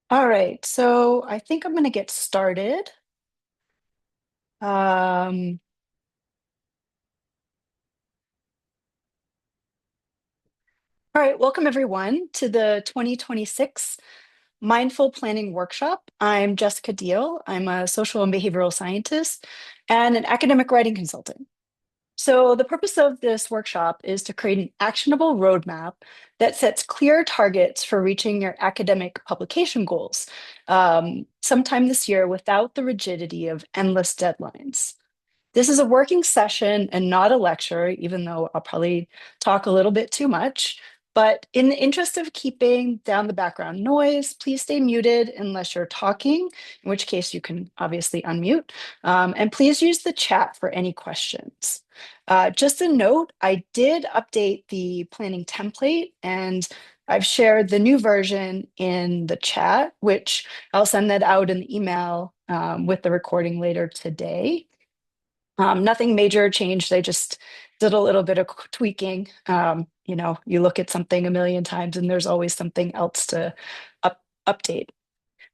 All right, so I think I'm going to get started. Um, all right, welcome everyone to the 2026 Mindful Planning Workshop. I'm Jessica Deal. I'm a social and behavioral scientist and an academic writing consultant. So, the purpose of this workshop is to create an actionable roadmap that sets clear targets for reaching your academic publication goals sometime this year without the rigidity of endless deadlines. This is a working session and not a lecture, even though I'll probably talk a little bit too much. But in the interest of keeping down the background noise, please stay muted unless you're talking, in which case you can obviously unmute. And please use the chat for any questions. Just a note, I did update the planning template and I've shared the new version in the chat, which I'll send that out in the email with the recording later today. Nothing major changed. I just did a little bit of tweaking. You look at something a million times and there's always something else to update.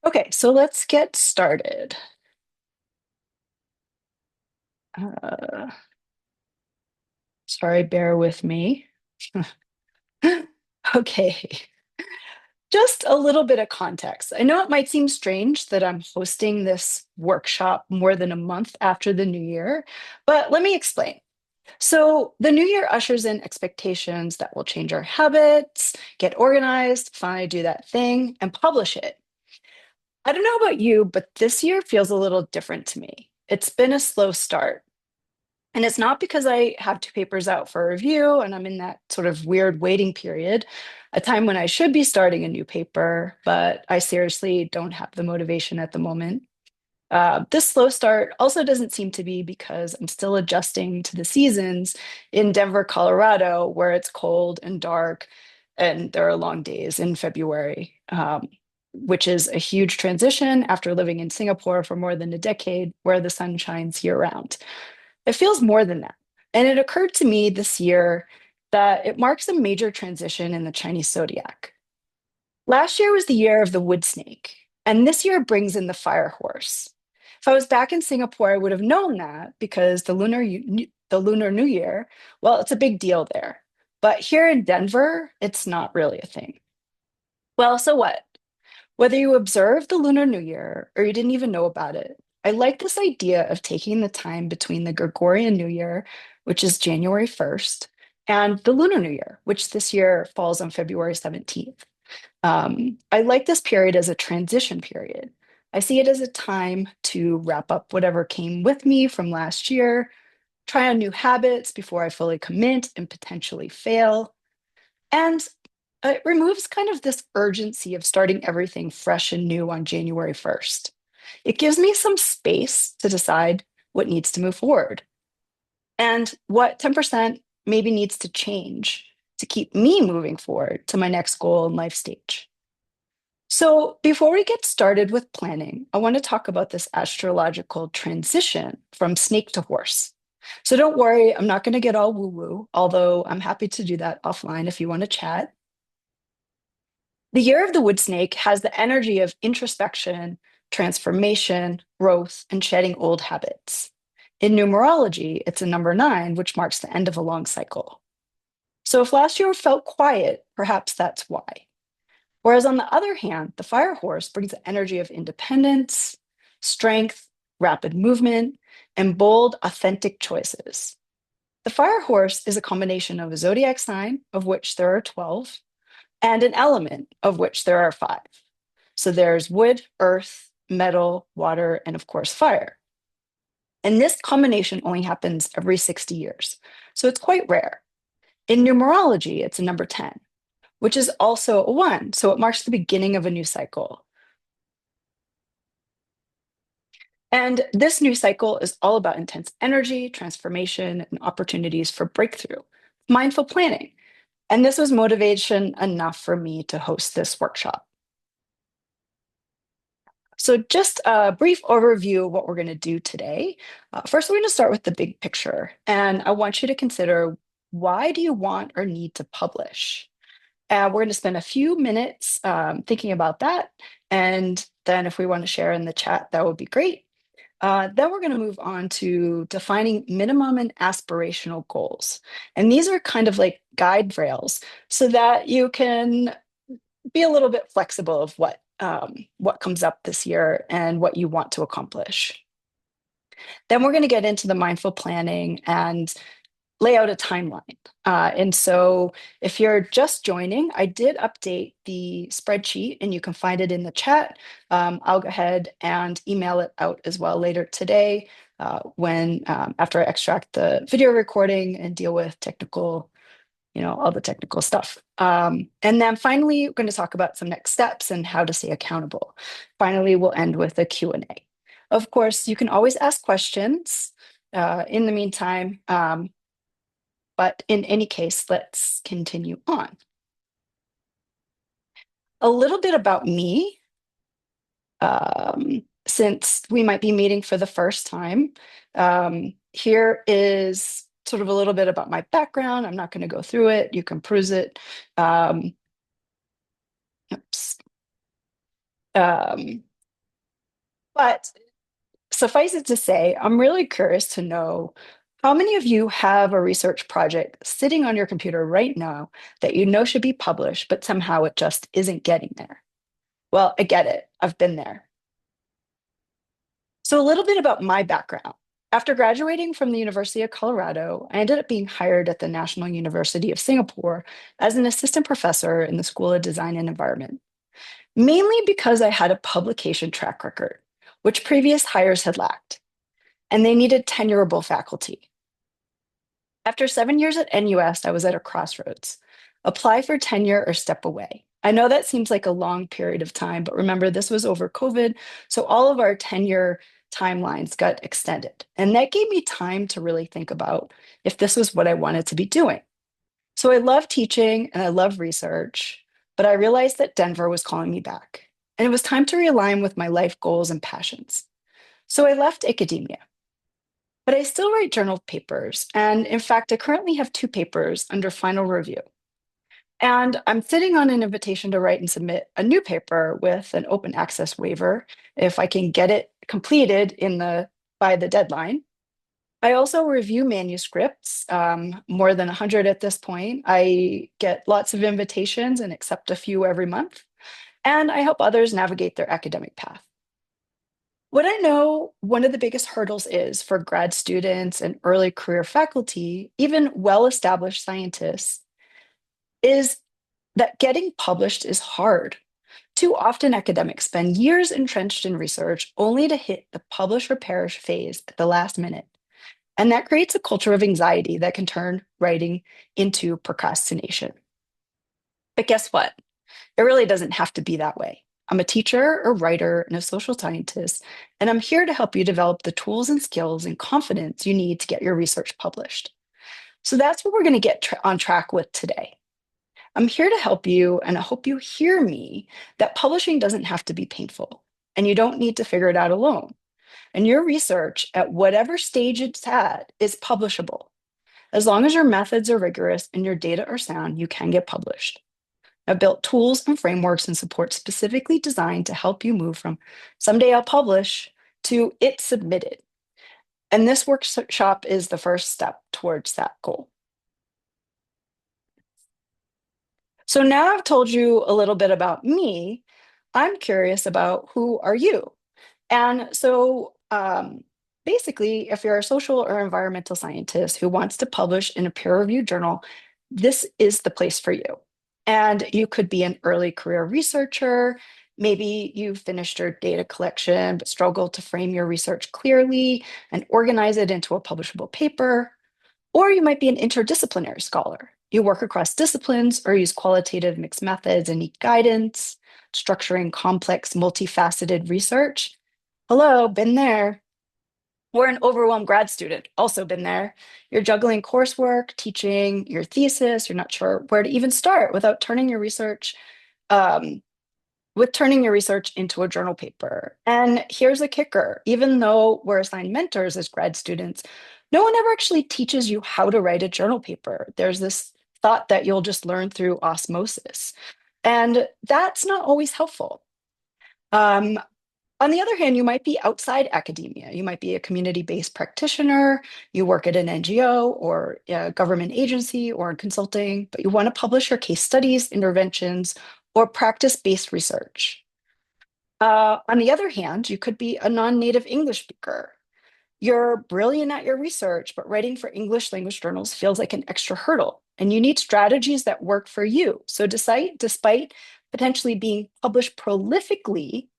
Okay, so let's get started. Uh, Sorry, bear with me. Okay, just a little bit of context. I know it might seem strange that I'm hosting this workshop more than a month after the new year, but let me explain. So the new year ushers in expectations that will change our habits, get organized, finally do that thing, and publish it. I don't know about you, but this year feels a little different to me. It's been a slow start. And it's not because I have two papers out for review and I'm in that sort of weird waiting period, a time when I should be starting a new paper, but I seriously don't have the motivation at the moment. This slow start also doesn't seem to be because I'm still adjusting to the seasons in Denver, Colorado, where it's cold and dark and there are long days in February, which is a huge transition after living in Singapore for more than a decade, where the sun shines year round. It feels more than that. And it occurred to me this year that it marks a major transition in the Chinese zodiac. Last year was the year of the wood snake, and this year brings in the fire horse. If I was back in Singapore, I would have known that because the Lunar New Year, well, it's a big deal there. But here in Denver, it's not really a thing. Well, so what? Whether you observe the Lunar New Year or you didn't even know about it, I like this idea of taking the time between the Gregorian New Year, which is January 1st, and the Lunar New Year, which this year falls on February 17th. I like this period as a transition period. I see it as a time to wrap up whatever came with me from last year, try on new habits before I fully commit and potentially fail. And it removes kind of this urgency of starting everything fresh and new on January 1st. It gives me some space to decide what needs to move forward and what 10% maybe needs to change to keep me moving forward to my next goal and life stage. So, before we get started with planning, I want to talk about this astrological transition from snake to horse. So, don't worry, I'm not going to get all woo woo, although I'm happy to do that offline if you want to chat. The year of the wood snake has the energy of introspection, transformation, growth, and shedding old habits. In numerology, it's a number nine, which marks the end of a long cycle. So, if last year felt quiet, perhaps that's why. Whereas on the other hand, the fire horse brings the energy of independence, strength, rapid movement, and bold, authentic choices. The fire horse is a combination of a zodiac sign, of which there are 12, and an element, of which there are five. So there's wood, earth, metal, water, and of course, fire. And this combination only happens every 60 years. So it's quite rare. In numerology, it's a number 10, which is also a one. So it marks the beginning of a new cycle. And this new cycle is all about intense energy, transformation, and opportunities for breakthrough, mindful planning. And this was motivation enough for me to host this workshop. So, just a brief overview of what we're going to do today. First, we're going to start with the big picture. And I want you to consider, why do you want or need to publish? We're going to spend a few minutes thinking about that. And then if we want to share in the chat, that would be great. Then we're going to move on to defining minimum and aspirational goals. And these are kind of like guide rails so that you can be a little bit flexible of what comes up this year and what you want to accomplish. Then we're going to get into the mindful planning and lay out a timeline. And so if you're just joining, I did update the spreadsheet and you can find it in the chat. I'll go ahead and email it out as well later today when after I extract the video recording and deal with technical, all the technical stuff. And then finally, we're going to talk about some next steps and how to stay accountable. Finally, we'll end with a Q&A. Of course, you can always ask questions in the meantime. But in any case, let's continue on. A little bit about me, since we might be meeting for the first time. Here is sort of a little bit about my background. I'm not going to go through it. You can peruse it. Oops. But suffice it to say, I'm really curious to know how many of you have a research project sitting on your computer right now that you know should be published, but somehow it just isn't getting there? Well, I get it. I've been there. So, a little bit about my background. After graduating from the University of Colorado, I ended up being hired at the National University of Singapore as an assistant professor in the School of Design and Environment, mainly because I had a publication track record, which previous hires had lacked, and they needed tenurable faculty. After 7 years at NUS, I was at a crossroads. Apply for tenure or step away. I know that seems like a long period of time, but remember, this was over COVID. So all of our tenure timelines got extended. And that gave me time to really think about if this was what I wanted to be doing. So I love teaching and I love research, but I realized that Denver was calling me back. And it was time to realign with my life goals and passions. So I left academia. But I still write journal papers. And in fact, I currently have 2 papers under final review. And I'm sitting on an invitation to write and submit a new paper with an open access waiver if I can get it completed by the deadline. I also review manuscripts, more than 100 at this point. I get lots of invitations and accept a few every month. And I help others navigate their academic path. What I know one of the biggest hurdles is for grad students and early career faculty, even well established scientists, is that getting published is hard. Too often, academics spend years entrenched in research only to hit the publish or perish phase at the last minute. And that creates a culture of anxiety that can turn writing into procrastination. But guess what? It really doesn't have to be that way. I'm a teacher, a writer, and a social scientist, and I'm here to help you develop the tools and skills and confidence you need to get your research published. So that's what we're going to get on track with today. I'm here to help you, and I hope you hear me that publishing doesn't have to be painful, and you don't need to figure it out alone. And your research, at whatever stage it's at, is publishable. As long as your methods are rigorous and your data are sound, you can get published. I've built tools and frameworks and support specifically designed to help you move from someday I'll publish to it's submitted. And this workshop is the first step towards that goal. So now I've told you a little bit about me. I'm curious about who are you? And so basically, if you're a social or environmental scientist who wants to publish in a peer-reviewed journal, this is the place for you. And you could be an early career researcher. Maybe you finished your data collection, but struggle to frame your research clearly and organize it into a publishable paper. Or you might be an interdisciplinary scholar. You work across disciplines or use qualitative mixed methods and need guidance, structuring complex, multifaceted research. Hello, been there. Or an overwhelmed grad student, also been there. You're juggling coursework, teaching your thesis. You're not sure where to even start without turning your research, into a journal paper. And here's a kicker: even though we're assigned mentors as grad students, no one ever actually teaches you how to write a journal paper. There's this thought that you'll just learn through osmosis, and that's not always helpful. Um, on the other hand, you might be outside academia. You might be a community-based practitioner. You work at an NGO or a government agency or in consulting, but you want to publish your case studies, interventions, or practice-based research. On the other hand, you could be a non-native English speaker. You're brilliant at your research, but writing for English language journals feels like an extra hurdle, and you need strategies that work for you. So, despite potentially being published prolifically,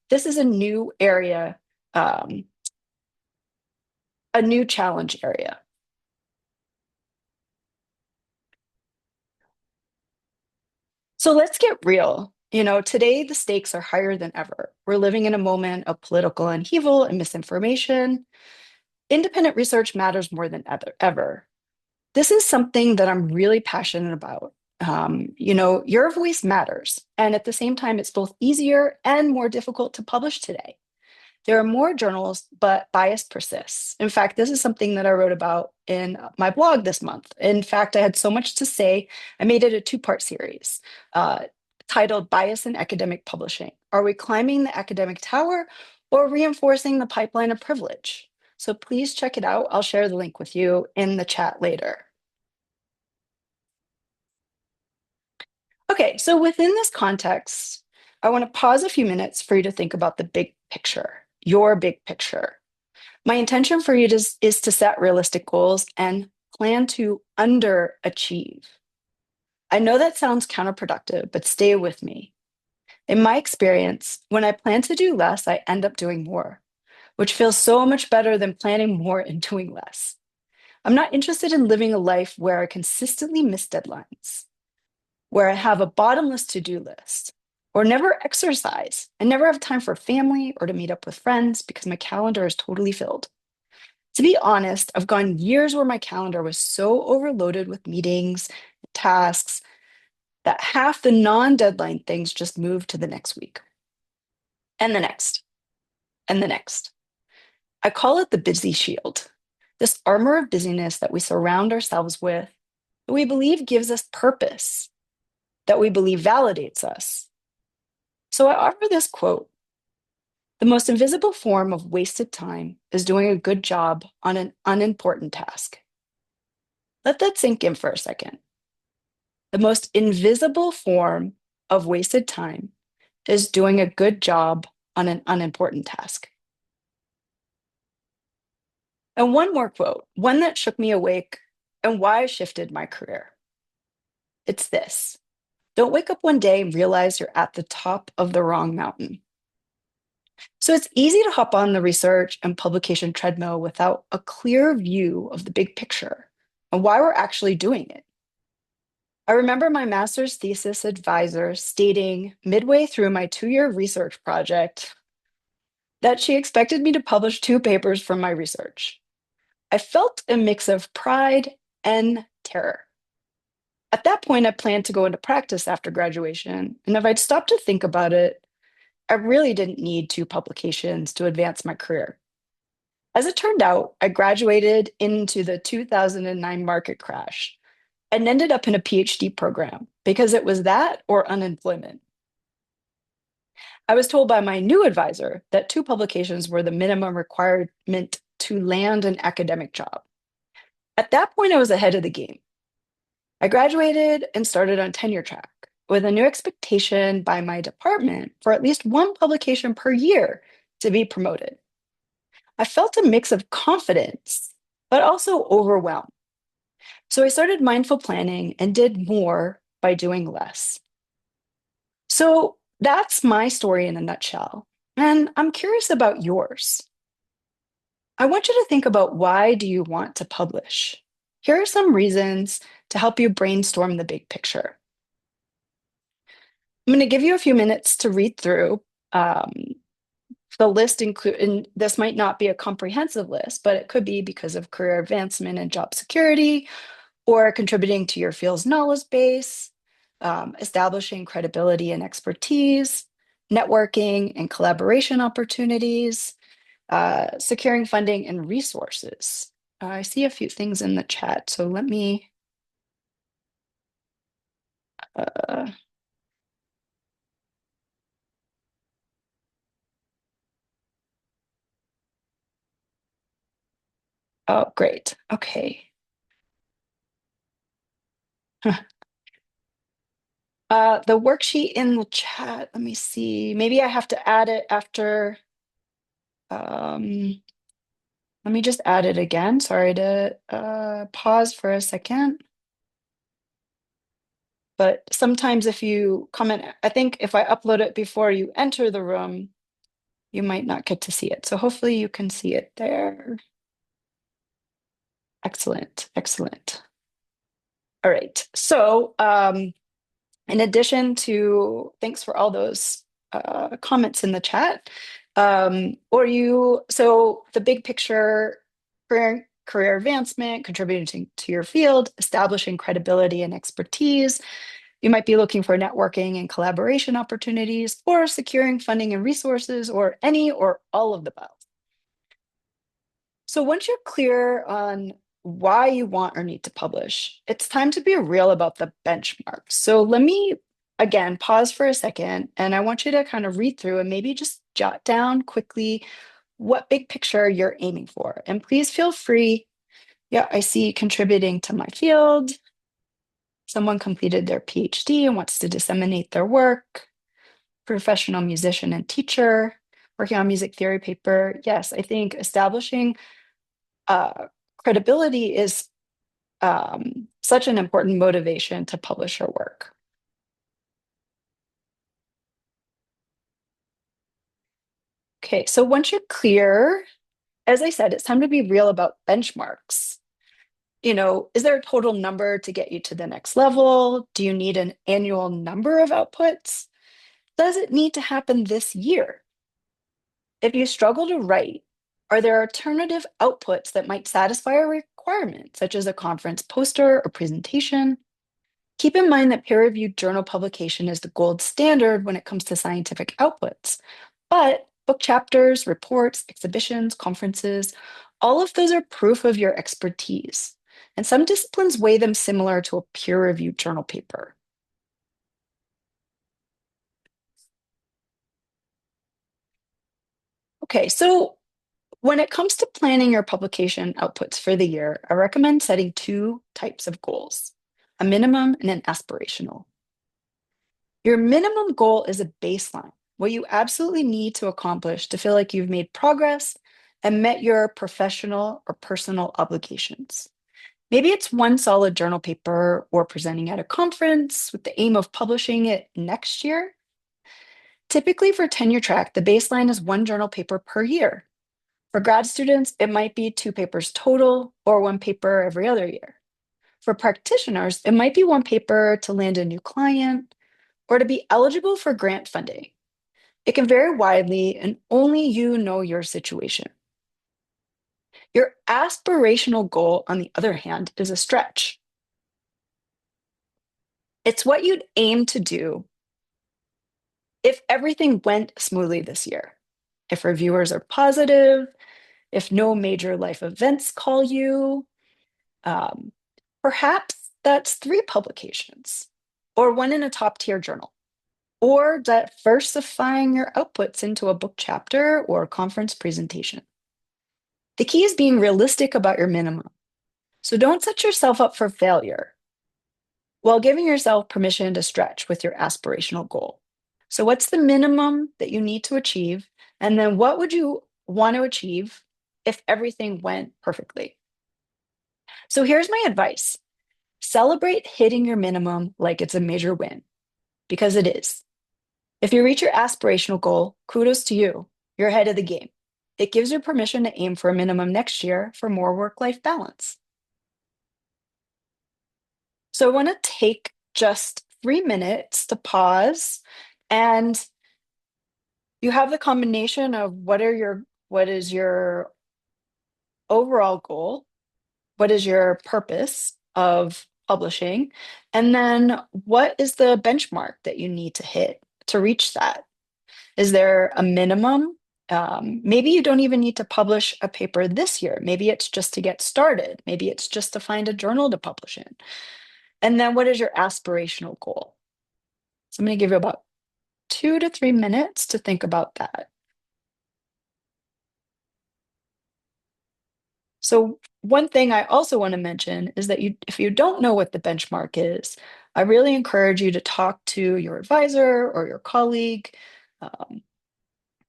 this is a new area, um, a new challenge area. So, let's get real. Today the stakes are higher than ever. We're living in a moment of political upheaval and misinformation. Independent research matters more than ever. This is something that I'm really passionate about. Your voice matters. And at the same time, it's both easier and more difficult to publish today. There are more journals, but bias persists. In fact, this is something that I wrote about in my blog this month. In fact, I had so much to say, I made it a two-part series uh, titled Bias in Academic Publishing. Are we climbing the academic tower or reinforcing the pipeline of privilege? So please check it out. I'll share the link with you in the chat later. Okay, so within this context, I want to pause a few minutes for you to think about the big picture, your big picture. My intention for you is to set realistic goals and plan to underachieve. I know that sounds counterproductive, but stay with me. In my experience, when I plan to do less, I end up doing more, which feels so much better than planning more and doing less. I'm not interested in living a life where I consistently miss deadlines, where I have a bottomless to-do list, or never exercise and never have time for family or to meet up with friends because my calendar is totally filled. To be honest, I've gone years where my calendar was so overloaded with meetings, tasks, that half the non-deadline things just moved to the next week and the next and the next. I call it the busy shield, this armor of busyness that we surround ourselves with, that we believe gives us purpose, that we believe validates us. So I offer this quote: the most invisible form of wasted time is doing a good job on an unimportant task. Let that sink in for a second. The most invisible form of wasted time is doing a good job on an unimportant task. And one more quote, one that shook me awake and why I shifted my career. It's this: don't wake up one day and realize you're at the top of the wrong mountain. So it's easy to hop on the research and publication treadmill without a clear view of the big picture and why we're actually doing it. I remember my master's thesis advisor stating midway through my 2-year research project that she expected me to publish 2 papers from my research. I felt a mix of pride and terror. At that point, I planned to go into practice after graduation, and if I'd stopped to think about it, I really didn't need 2 publications to advance my career. As it turned out, I graduated into the 2009 market crash and ended up in a PhD program because it was that or unemployment. I was told by my new advisor that 2 publications were the minimum requirement to land an academic job. At that point, I was ahead of the game. I graduated and started on tenure track with a new expectation by my department for at least 1 publication per year to be promoted. I felt a mix of confidence, but also overwhelmed. So I started mindful planning and did more by doing less. So that's my story in a nutshell. And I'm curious about yours. I want you to think about, why do you want to publish? Here are some reasons to help you brainstorm the big picture. I'm going to give you a few minutes to read through. Um, the list and this might not be a comprehensive list, but it could be because of career advancement and job security, or contributing to your field's knowledge base, establishing credibility and expertise, networking and collaboration opportunities, securing funding and resources. I see a few things in the chat, so let me. Uh, Oh, great. Okay. The worksheet in the chat, let me see. Maybe I have to add it after. Um, Let me just add it again. Sorry to pause for a second. But sometimes if you comment, I think if I upload it before you enter the room, you might not get to see it. So hopefully you can see it there. Excellent, excellent. All right. So in addition to, thanks for all those comments in the chat. So the big picture, career advancement, contributing to your field, establishing credibility and expertise. You might be looking for networking and collaboration opportunities, or securing funding and resources, or any or all of the above. So once you're clear on why you want or need to publish, it's time to be real about the benchmarks. So let me again pause for a second, and I want you to kind of read through and maybe just jot down quickly what big picture you're aiming for. And please feel free. Yeah, I see contributing to my field. Someone completed their PhD and wants to disseminate their work. Professional musician and teacher, working on music theory paper. Yes, I think establishing uh, credibility is such an important motivation to publish your work. Okay, so once you're clear, as I said, it's time to be real about benchmarks. Is there a total number to get you to the next level? Do you need an annual number of outputs? Does it need to happen this year? If you struggle to write, are there alternative outputs that might satisfy a requirement, such as a conference poster or presentation? Keep in mind that peer-reviewed journal publication is the gold standard when it comes to scientific outputs. But book chapters, reports, exhibitions, conferences, all of those are proof of your expertise. And some disciplines weigh them similar to a peer-reviewed journal paper. Okay, so when it comes to planning your publication outputs for the year, I recommend setting two types of goals, a minimum and an aspirational. Your minimum goal is a baseline, what you absolutely need to accomplish to feel like you've made progress and met your professional or personal obligations. Maybe it's one solid journal paper or presenting at a conference with the aim of publishing it next year. Typically, for tenure track, the baseline is one journal paper per year. For grad students, it might be two papers total or one paper every other year. For practitioners, it might be one paper to land a new client or to be eligible for grant funding. It can vary widely, and only you know your situation. Your aspirational goal, on the other hand, is a stretch. It's what you'd aim to do if everything went smoothly this year. If reviewers are positive, if no major life events call you, um, perhaps that's three publications or one in a top tier journal, or diversifying your outputs into a book chapter or a conference presentation. The key is being realistic about your minimum. So don't set yourself up for failure while giving yourself permission to stretch with your aspirational goal. So, what's the minimum that you need to achieve? And then, what would you want to achieve if everything went perfectly? So, here's my advice: celebrate hitting your minimum like it's a major win, because it is. If you reach your aspirational goal, kudos to you. You're ahead of the game. It gives you permission to aim for a minimum next year for more work life balance. So, I want to take just 3 minutes to pause, and you have the combination of what is your overall goal, what is your purpose of publishing, and then what is the benchmark that you need to hit to reach that. Is there a minimum? Maybe you don't even need to publish a paper this year. Maybe it's just to get started. Maybe it's just to find a journal to publish in. And then what is your aspirational goal? So I'm going to give you about 2 to 3 minutes to think about that. So one thing I also want to mention is that if you don't know what the benchmark is, I really encourage you to talk to your advisor or your colleague, um,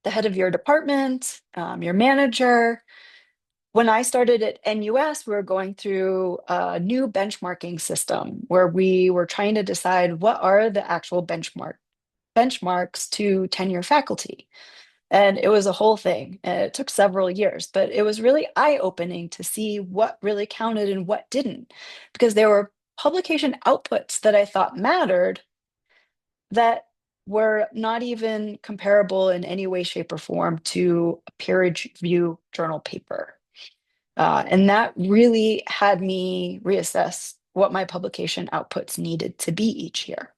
the head of your department, your manager. When I started at NUS, we were going through a new benchmarking system where we were trying to decide what are the actual benchmarks to tenure faculty. And it was a whole thing. And it took several years, but it was really eye-opening to see what really counted and what didn't, because there were publication outputs that I thought mattered that were not even comparable in any way, shape, or form to a peer review journal paper. And that really had me reassess what my publication outputs needed to be each year.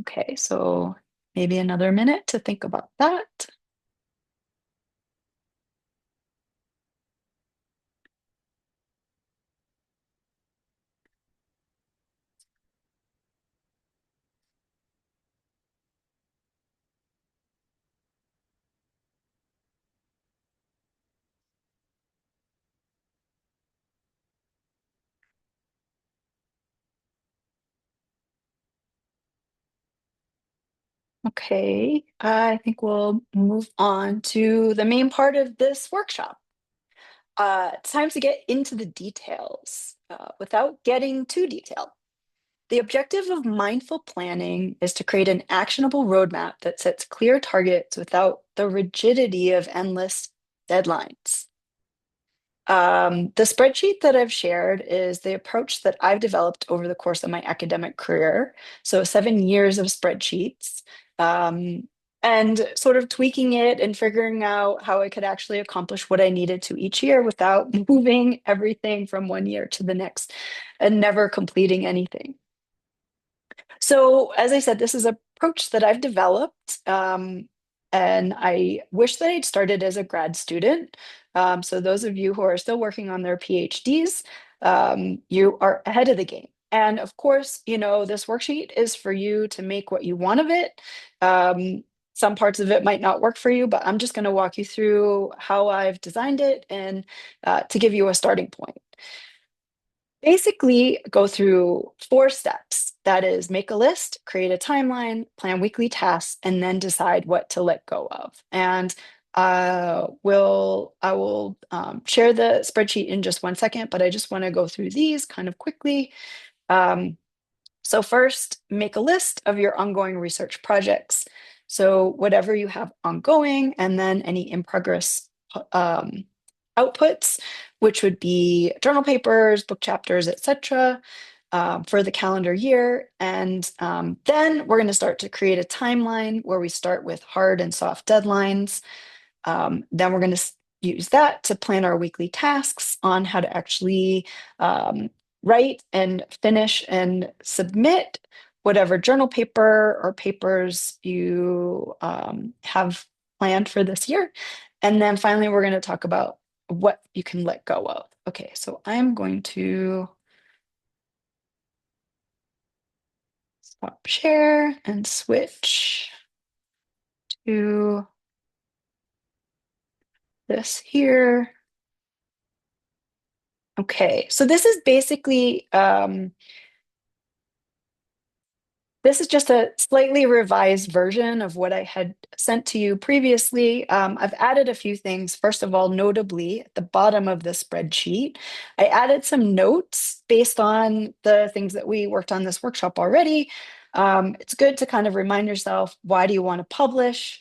Okay, so maybe another minute to think about that. Okay, I think we'll move on to the main part of this workshop. It's time to get into the details without getting too detailed. The objective of mindful planning is to create an actionable roadmap that sets clear targets without the rigidity of endless deadlines. The spreadsheet that I've shared is the approach that I've developed over the course of my academic career. So 7 years of spreadsheets, and sort of tweaking it and figuring out how I could actually accomplish what I needed to each year without moving everything from one year to the next and never completing anything. So, as I said, this is an approach that I've developed, and I wish that I'd started as a grad student. So, those of you who are still working on their PhDs, you are ahead of the game. And of course, this worksheet is for you to make what you want of it. Some parts of it might not work for you, but I'm just going to walk you through how I've designed it and to give you a starting point. Basically, go through 4 steps. That is, make a list, create a timeline, plan weekly tasks, and then decide what to let go of. And I will share the spreadsheet in just 1 second, but I just want to go through these kind of quickly. Um, so first, make a list of your ongoing research projects. So whatever you have ongoing, and then any in progress um, outputs, which would be journal papers, book chapters, etc., for the calendar year. And then we're going to start to create a timeline where we start with hard and soft deadlines. Then we're going to use that to plan our weekly tasks on how to actually write and finish and submit whatever journal paper or papers you have planned for this year. And then finally, we're going to talk about what you can let go of. Okay, so I'm going to stop share and switch to this here. Okay, so this is just a slightly revised version of what I had sent to you previously. I've added a few things. First of all, notably, at the bottom of the spreadsheet, I added some notes based on the things that we worked on this workshop already. It's good to kind of remind yourself, why do you want to publish?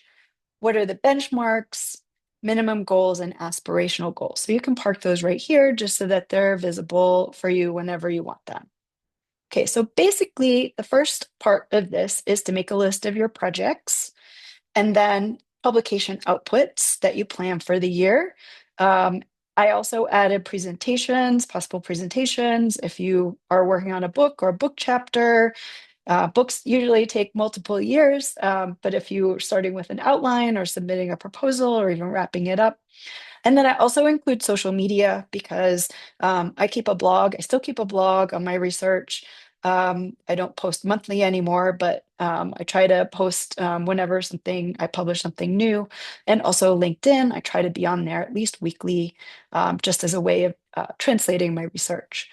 What are the benchmarks, minimum goals, and aspirational goals? So you can park those right here just so that they're visible for you whenever you want them. Okay, so basically the first part of this is to make a list of your projects and then publication outputs that you plan for the year. Um, I also added presentations, possible presentations. If you are working on a book or a book chapter, books usually take multiple years, but if you're starting with an outline or submitting a proposal or even wrapping it up. And then I also include social media because I keep a blog. I still keep a blog on my research. I don't post monthly anymore, but I try to post whenever I publish something new. And also LinkedIn, I try to be on there at least weekly, just as a way of translating my research.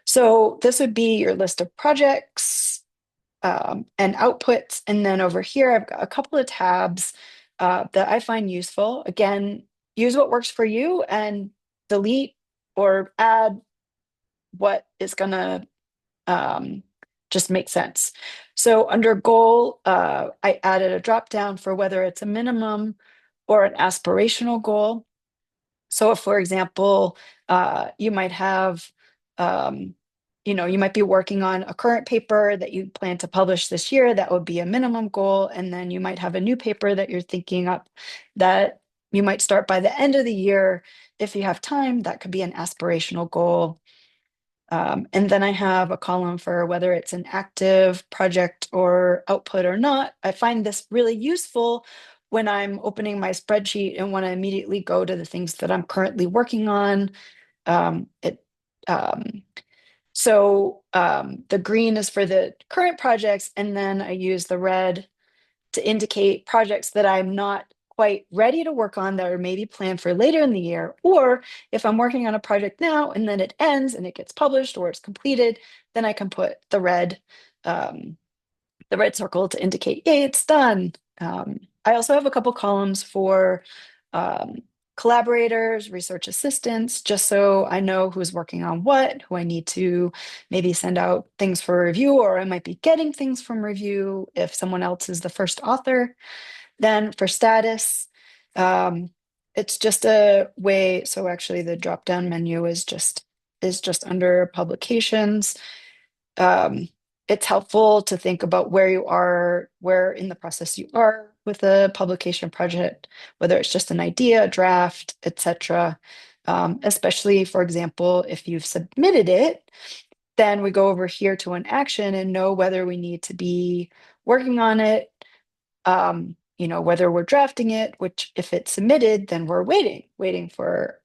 So this would be your list of projects and outputs. And then over here, I've got a couple of tabs that I find useful. Again, use what works for you and delete or add what is going to um, just make sense. So under goal, I added a drop down for whether it's a minimum or an aspirational goal. So if, for example, you might have, um, you might be working on a current paper that you plan to publish this year, that would be a minimum goal. And then you might have a new paper that you're thinking up that you might start by the end of the year. If you have time, that could be an aspirational goal. And then I have a column for whether it's an active project or output or not. I find this really useful when I'm opening my spreadsheet and want to immediately go to the things that I'm currently working on. Um, it um, the green is for the current projects, and then I use the red to indicate projects that I'm not quite ready to work on that are maybe planned for later in the year. Or if I'm working on a project now and then it ends and it gets published or it's completed, then I can put um, the red circle to indicate, yay, it's done. I also have a couple columns for um, collaborators, research assistants, just so I know who's working on what, who I need to maybe send out things for review, or I might be getting things from review if someone else is the first author. Then for status, um, it's just a way. So actually, the drop down menu is just under publications. um, it's helpful to think about where you are, where in the process you are with a publication project, whether it's just an idea, draft, etc. Especially, for example, if you've submitted it, then we go over here to an action and know whether we need to be working on it, whether we're drafting it, which if it's submitted, then we're waiting for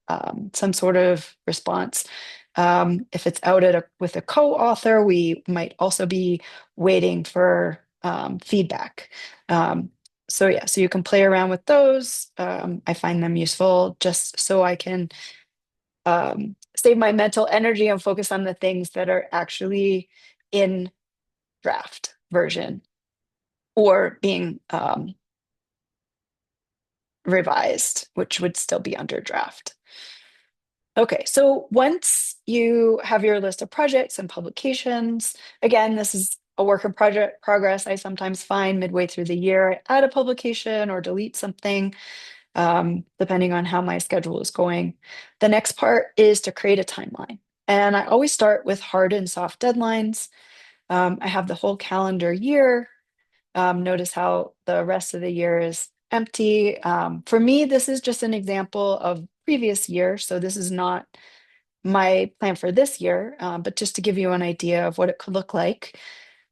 some sort of response. If it's out with a co-author, we might also be waiting for feedback. So yeah, so you can play around with those. I find them useful just so I can save my mental energy and focus on the things that are actually in draft version or being revised, which would still be under draft. Okay, so once you have your list of projects and publications, again, this is a work in project progress. I sometimes find midway through the year, I add a publication or delete something, depending on how my schedule is going. The next part is to create a timeline. And I always start with hard and soft deadlines. I have the whole calendar year. Notice how the rest of the year is empty. For me, this is just an example of previous year. So this is not my plan for this year, but just to give you an idea of what it could look like.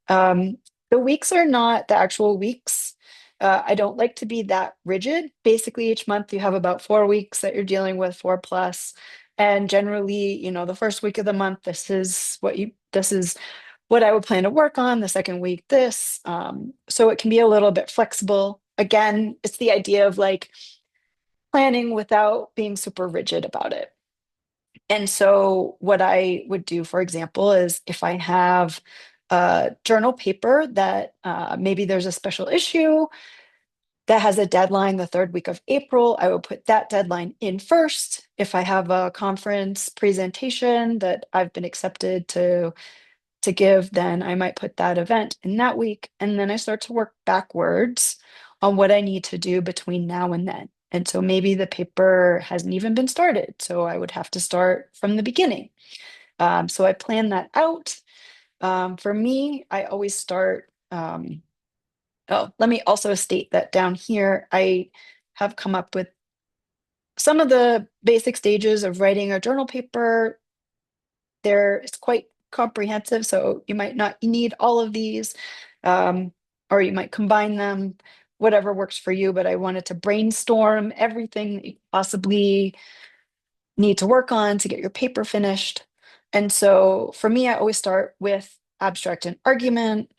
Um, the weeks are not the actual weeks. I don't like to be that rigid. Basically, each month you have about 4 weeks that you're dealing with, four plus. And generally, the first week of the month, this is what I would plan to work on. The second week, this. So it can be a little bit flexible. Again, it's the idea of like planning without being super rigid about it. And so what I would do, for example, is if I have a journal paper that maybe there's a special issue that has a deadline the third week of April, I will put that deadline in first. If I have a conference presentation that I've been accepted to give, then I might put that event in that week. And then I start to work backwards on what I need to do between now and then. And so maybe the paper hasn't even been started. So I would have to start from the beginning. So I plan that out. For me, I always start. Oh, let me also state that down here, I have come up with some of the basic stages of writing a journal paper. It's quite comprehensive, so you might not need all of these, or you might combine them, whatever works for you. But I wanted to brainstorm everything that you possibly need to work on to get your paper finished. And so for me, I always start with abstract and argument,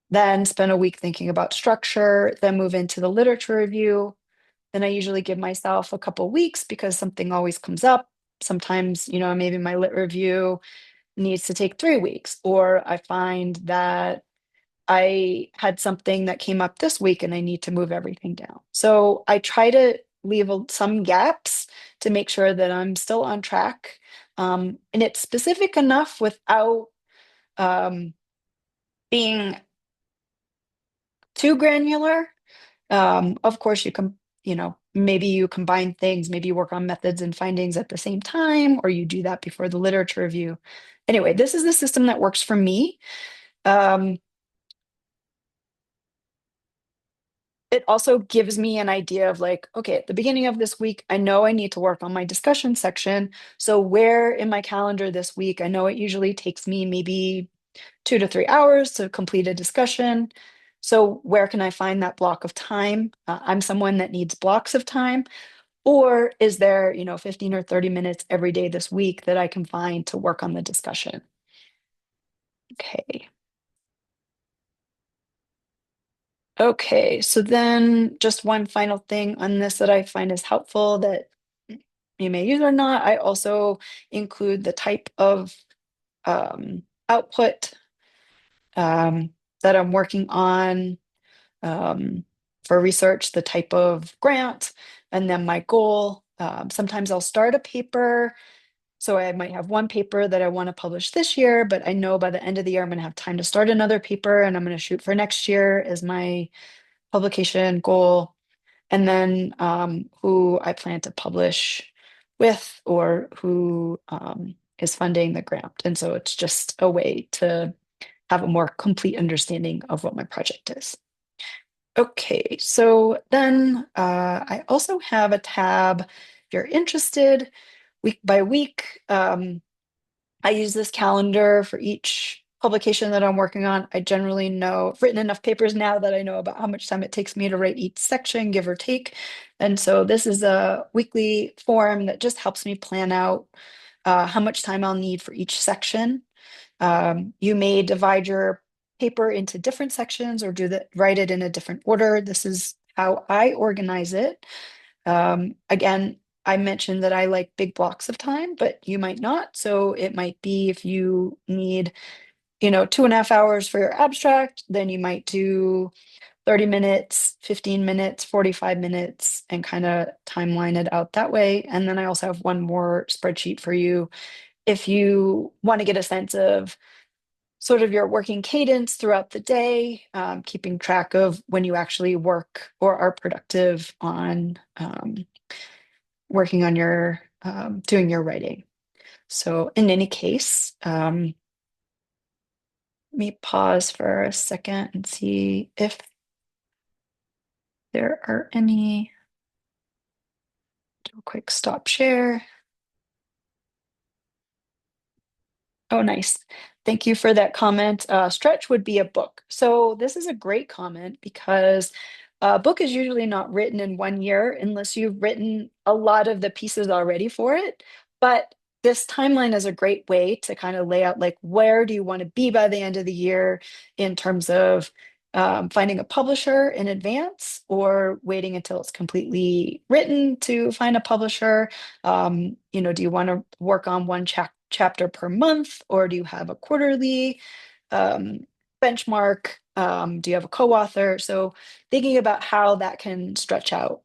then spend a week thinking about structure, then move into the literature review. Then I usually give myself a couple weeks because something always comes up. Sometimes, maybe my lit review needs to take 3 weeks, or I find that I had something that came up this week and I need to move everything down. So I try to leave some gaps to make sure that I'm still on track. And it's specific enough without um, being too granular. Of course, you can, maybe you combine things, maybe you work on methods and findings at the same time, or you do that before the literature review. Anyway, this is the system that works for me. Um, it also gives me an idea of like, okay, at the beginning of this week, I know I need to work on my discussion section. So where in my calendar this week, I know it usually takes me maybe 2 to 3 hours to complete a discussion. So where can I find that block of time? I'm someone that needs blocks of time. Or is there, 15 or 30 minutes every day this week that I can find to work on the discussion? Okay. Okay, so then just one final thing on this that I find is helpful that you may use or not. I also include the type of output um, that I'm working on um, for research, the type of grant, and then my goal. Sometimes I'll start a paper. So I might have one paper that I want to publish this year, but I know by the end of the year, I'm going to have time to start another paper and I'm going to shoot for next year as my publication goal. And then who I plan to publish with or who is funding the grant. And so it's just a way to have a more complete understanding of what my project is. Okay, so then I also have a tab if you're interested, week by week. I use this calendar for each publication that I'm working on. I generally know, I've written enough papers now that I know about how much time it takes me to write each section, give or take. And so this is a weekly form that just helps me plan out how much time I'll need for each section. You may divide your paper into different sections or write it in a different order. This is how I organize it. Again, I mentioned that I like big blocks of time, but you might not. So it might be if you need, 2.5 hours for your abstract, then you might do 30 minutes, 15 minutes, 45 minutes, and kind of timeline it out that way. And then I also have one more spreadsheet for you if you want to get a sense of sort of your working cadence throughout the day, keeping track of when you actually work or are productive on working on your doing your writing. So in any case, let me pause for a second and see if there are any. Do a quick stop share. Oh, nice. Thank you for that comment. Stretch would be a book. So this is a great comment because a book is usually not written in 1 year unless you've written a lot of the pieces already for it. But this timeline is a great way to kind of lay out like where do you want to be by the end of the year in terms of finding a publisher in advance or waiting until it's completely written to find a publisher. Do you want to work on one chapter per month, or do you have a quarterly um, benchmark? Do you have a co-author? So thinking about how that can stretch out.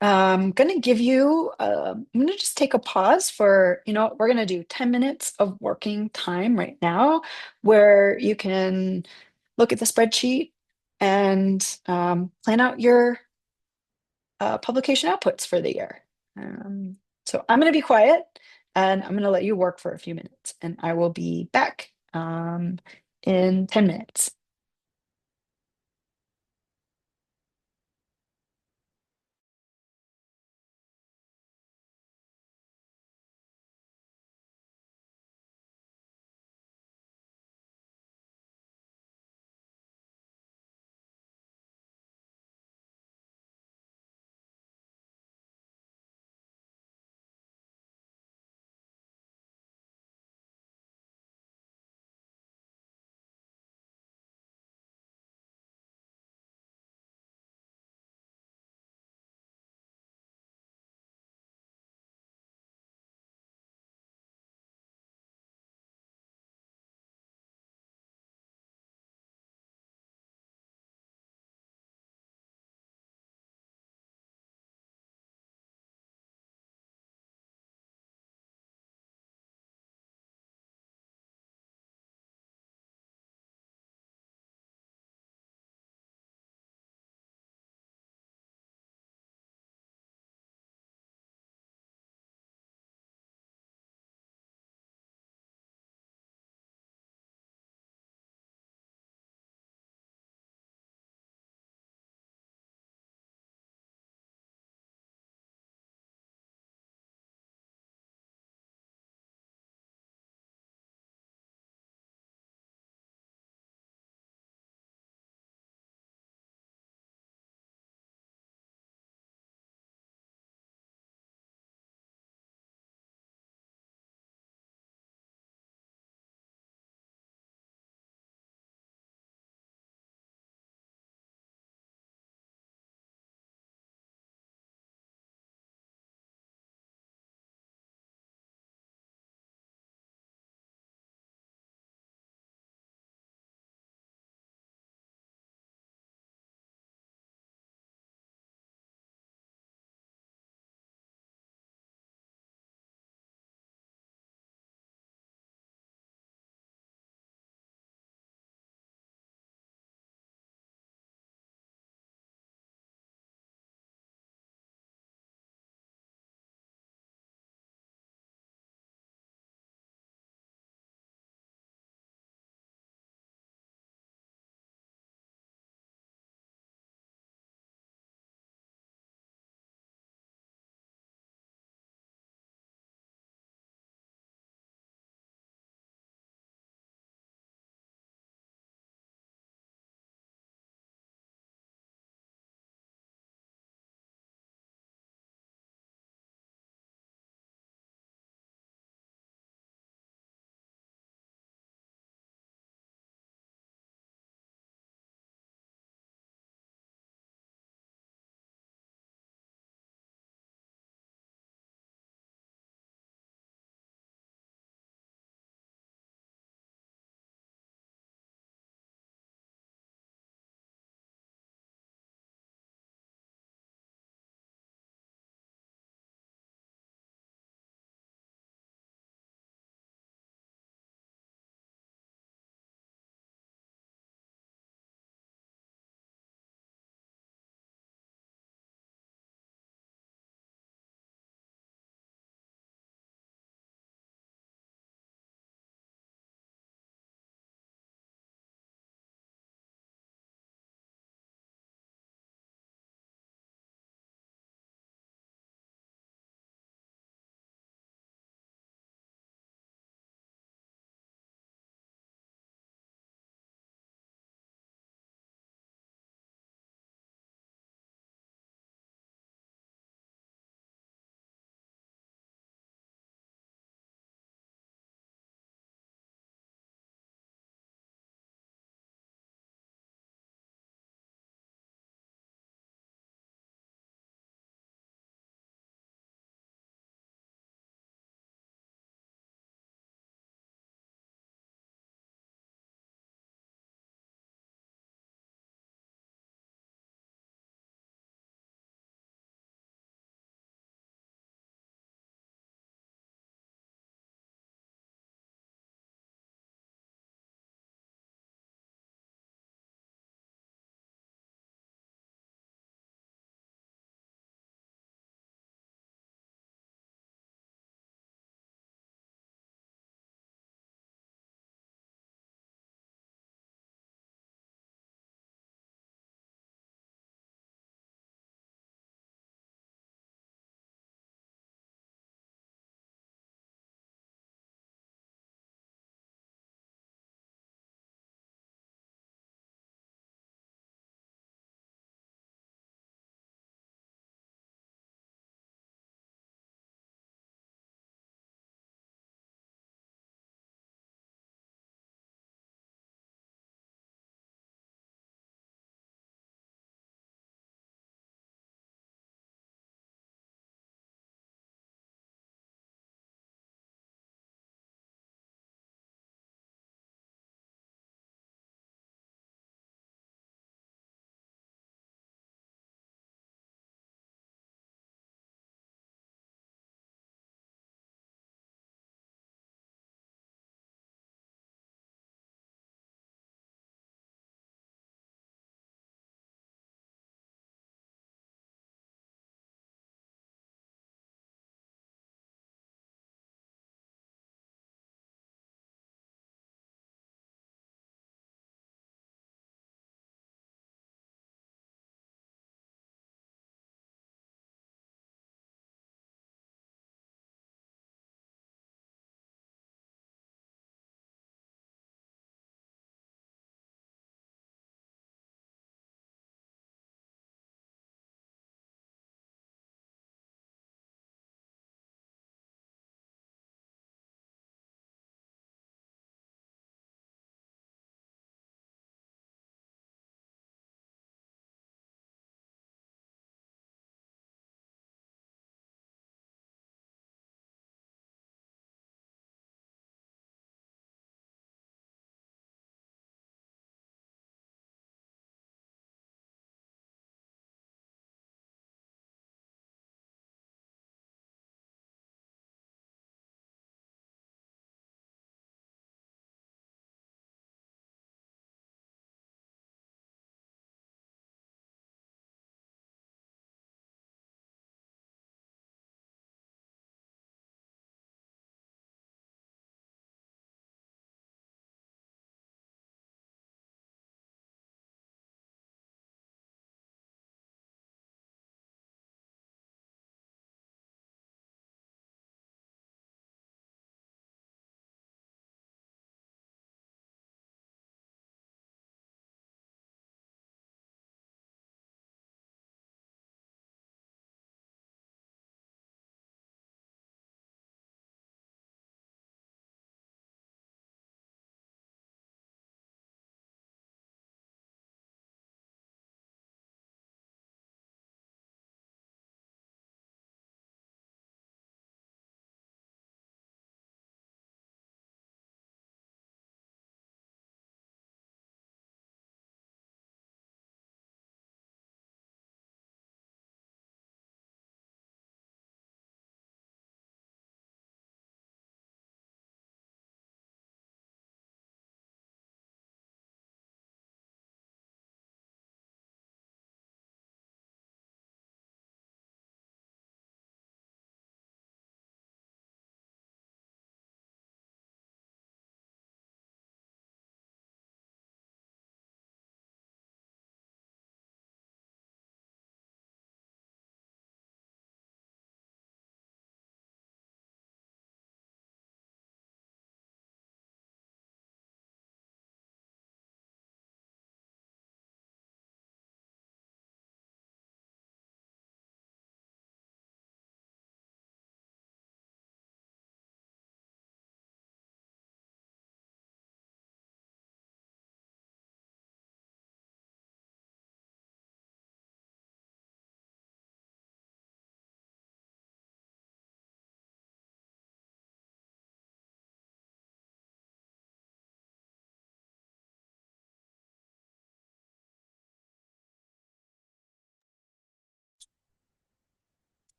I'm going to give you, I'm going to just take a pause for, we're going to do 10 minutes of working time right now where you can look at the spreadsheet and plan out your publication outputs for the year. Um, so I'm going to be quiet and I'm going to let you work for a few minutes and I will be back in 10 minutes.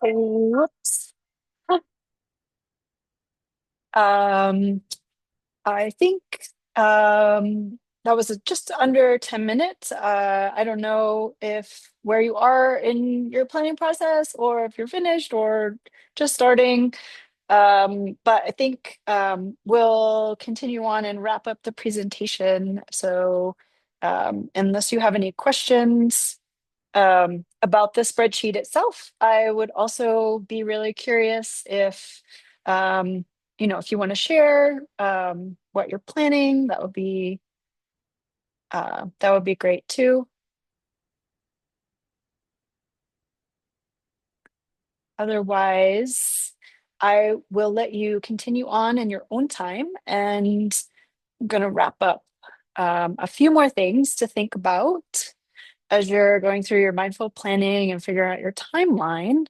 Whoops. Um, I think that was just under 10 minutes. I don't know if where you are in your planning process or if you're finished or just starting. But I think we'll continue on and wrap up the presentation. So unless you have any questions about the spreadsheet itself, I would also be really curious if um, if you want to share what you're planning, that would be great too. Otherwise, I will let you continue on in your own time, and I'm going to wrap up a few more things to think about as you're going through your mindful planning and figure out your timeline.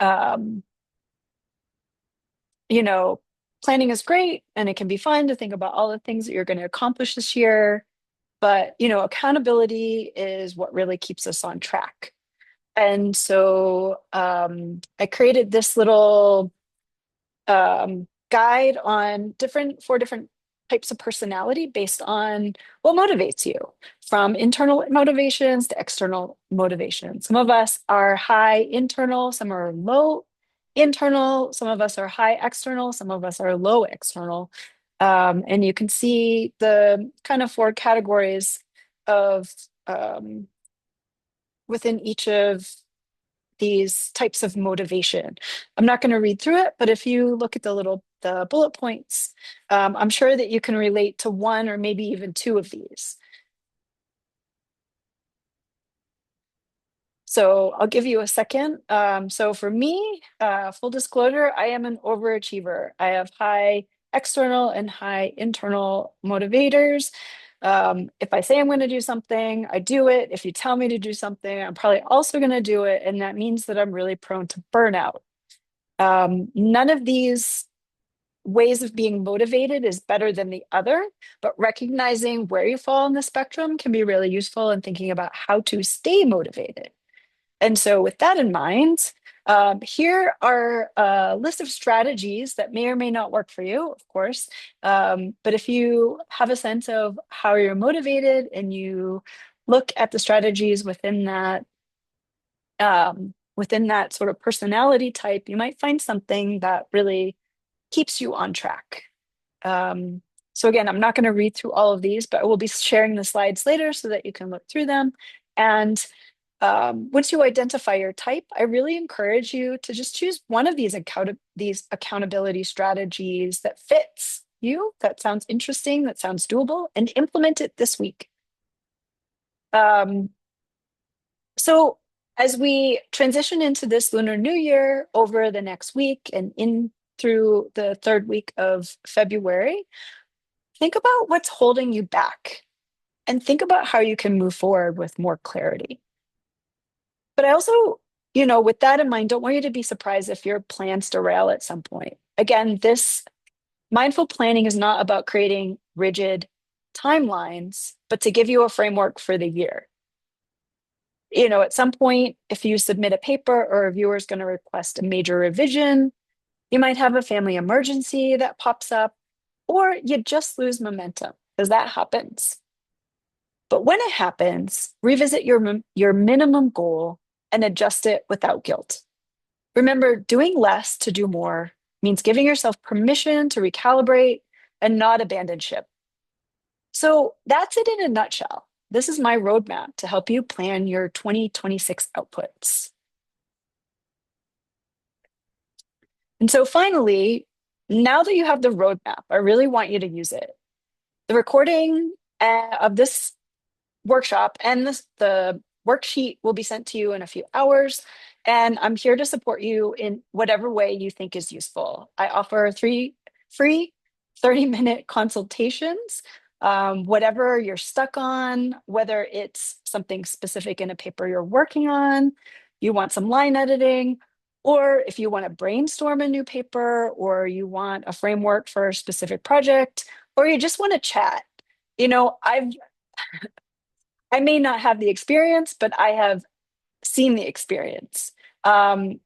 Um, you know, Planning is great and it can be fun to think about all the things that you're going to accomplish this year. But, accountability is what really keeps us on track. And so I created this little guide on four different types of personality based on what motivates you, from internal motivations to external motivations. Some of us are high internal, some are low internal, some of us are high external, some of us are low external. And you can see the kind of four categories of um, within each of these types of motivation. I'm not going to read through it, but if you look at the bullet points, I'm sure that you can relate to one or maybe even two of these. So I'll give you a second. So for me, full disclosure, I am an overachiever. I have high external and high internal motivators. If I say I'm going to do something, I do it. If you tell me to do something, I'm probably also going to do it. And that means that I'm really prone to burnout. None of these ways of being motivated is better than the other, but recognizing where you fall on the spectrum can be really useful in thinking about how to stay motivated. And so, with that in mind, here are a list of strategies that may or may not work for you, of course. But if you have a sense of how you're motivated and you look at the strategies within that sort of personality type, you might find something that really keeps you on track. Um, so again, I'm not going to read through all of these, but I will be sharing the slides later so that you can look through them. And once you identify your type, I really encourage you to just choose one of these accountability strategies that fits you, that sounds interesting, that sounds doable, and implement it this week. Um, so as we transition into this Lunar New Year over the next week and in through the third week of February, think about what's holding you back and think about how you can move forward with more clarity. But I also, with that in mind, don't want you to be surprised if your plans derail at some point. Again, this mindful planning is not about creating rigid timelines, but to give you a framework for the year. At some point, if you submit a paper or a viewer is going to request a major revision, you might have a family emergency that pops up, or you just lose momentum because that happens. But when it happens, revisit your minimum goal and adjust it without guilt. Remember, doing less to do more means giving yourself permission to recalibrate and not abandon ship. So that's it in a nutshell. This is my roadmap to help you plan your 2026 outputs. And so finally, now that you have the roadmap, I really want you to use it. The recording of this workshop and the worksheet will be sent to you in a few hours. And I'm here to support you in whatever way you think is useful. I offer 3 free 30-minute consultations, whatever you're stuck on, whether it's something specific in a paper you're working on, you want some line editing, or if you want to brainstorm a new paper, or you want a framework for a specific project, or you just want to chat. I've I may not have the experience, but I have seen the experience. Um,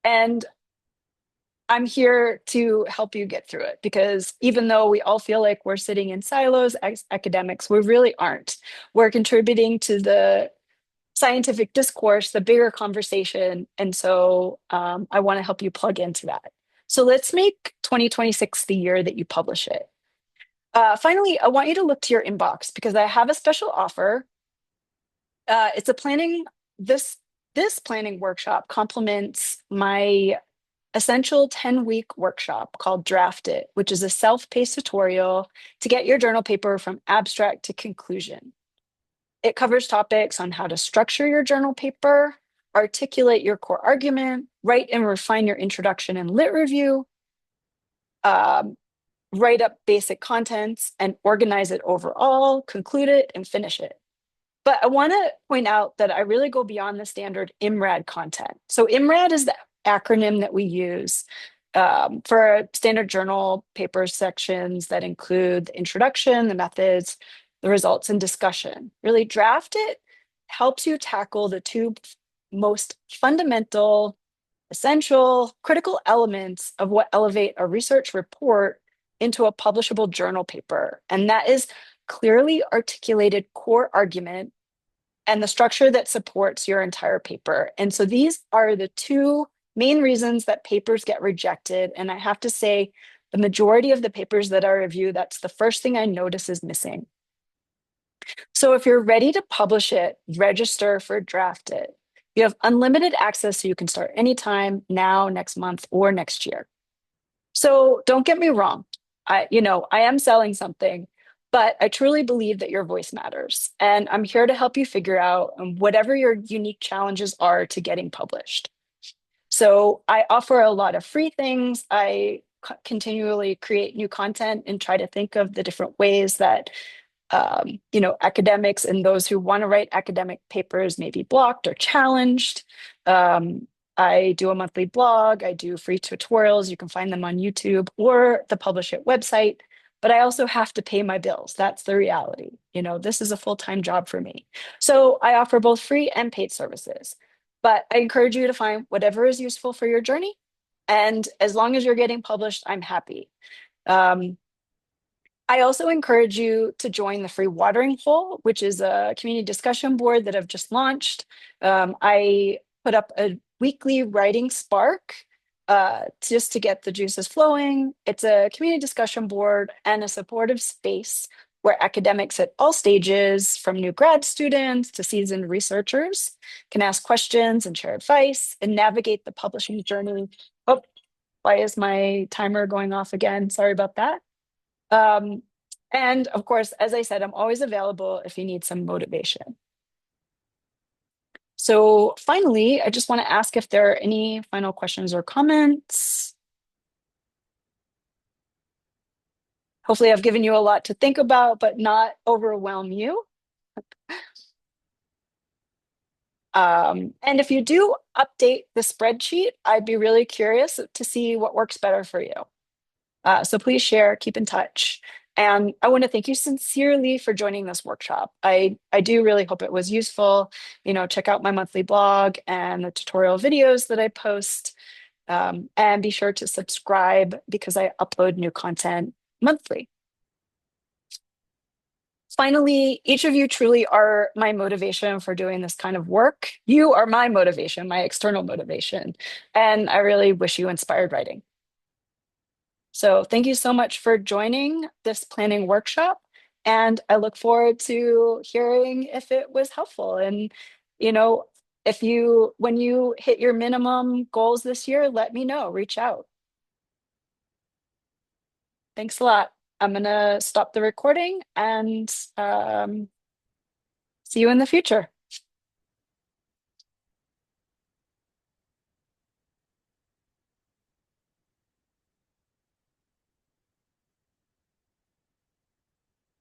and I'm here to help you get through it because even though we all feel like we're sitting in silos as academics, we really aren't. We're contributing to the scientific discourse, the bigger conversation. And so I want to help you plug into that. So let's make 2026 the year that you publish it. Finally, I want you to look to your inbox because I have a special offer. It's a planning, this this planning workshop complements my essential 10-week workshop called Draft It, which is a self-paced tutorial to get your journal paper from abstract to conclusion. It covers topics on how to structure your journal paper, articulate your core argument, write and refine your introduction and lit review, um, write up basic contents, and organize it overall, conclude it, and finish it. But I want to point out that I really go beyond the standard IMRAD content. So IMRAD is the acronym that we use for standard journal paper sections that include the introduction, the methods, the results, and discussion. Really, Draft It helps you tackle the two most fundamental, essential, critical elements of what elevate a research report into a publishable journal paper. And that is clearly articulated core argument and the structure that supports your entire paper. And so these are the two main reasons that papers get rejected. And I have to say, the majority of the papers that I review, that's the first thing I notice is missing. So if you're ready to publish it, register for Draft It. You have unlimited access, so you can start anytime, now, next month, or next year. So don't get me wrong. I am selling something, but I truly believe that your voice matters. And I'm here to help you figure out whatever your unique challenges are to getting published. So I offer a lot of free things. I continually create new content and try to think of the different ways that academics and those who want to write academic papers may be blocked or challenged. Um, I do a monthly blog. I do free tutorials. You can find them on YouTube or the Publish It website. But I also have to pay my bills. That's the reality. This is a full-time job for me. So I offer both free and paid services. But I encourage you to find whatever is useful for your journey. And as long as you're getting published, I'm happy. Um, I also encourage you to join the Free Watering Hole, which is a community discussion board that I've just launched. I put up a weekly writing spark just to get the juices flowing. It's a community discussion board and a supportive space where academics at all stages, from new grad students to seasoned researchers, can ask questions and share advice and navigate the publishing journey. Oh, why is my timer going off again? Sorry about that. Um, and of course, as I said, I'm always available if you need some motivation. So finally, I just want to ask if there are any final questions or comments. Hopefully, I've given you a lot to think about, but not overwhelm you. And if you do update the spreadsheet, I'd be really curious to see what works better for you. So please share, keep in touch. And I want to thank you sincerely for joining this workshop. I do really hope it was useful. Check out my monthly blog and the tutorial videos that I post. And be sure to subscribe because I upload new content monthly. Finally, each of you truly are my motivation for doing this kind of work. You are my motivation, my external motivation. And I really wish you inspired writing. So thank you so much for joining this planning workshop. And I look forward to hearing if it was helpful. And, you know, when you hit your minimum goals this year, let me know, reach out. Thanks a lot. I'm going to stop the recording and see you in the future.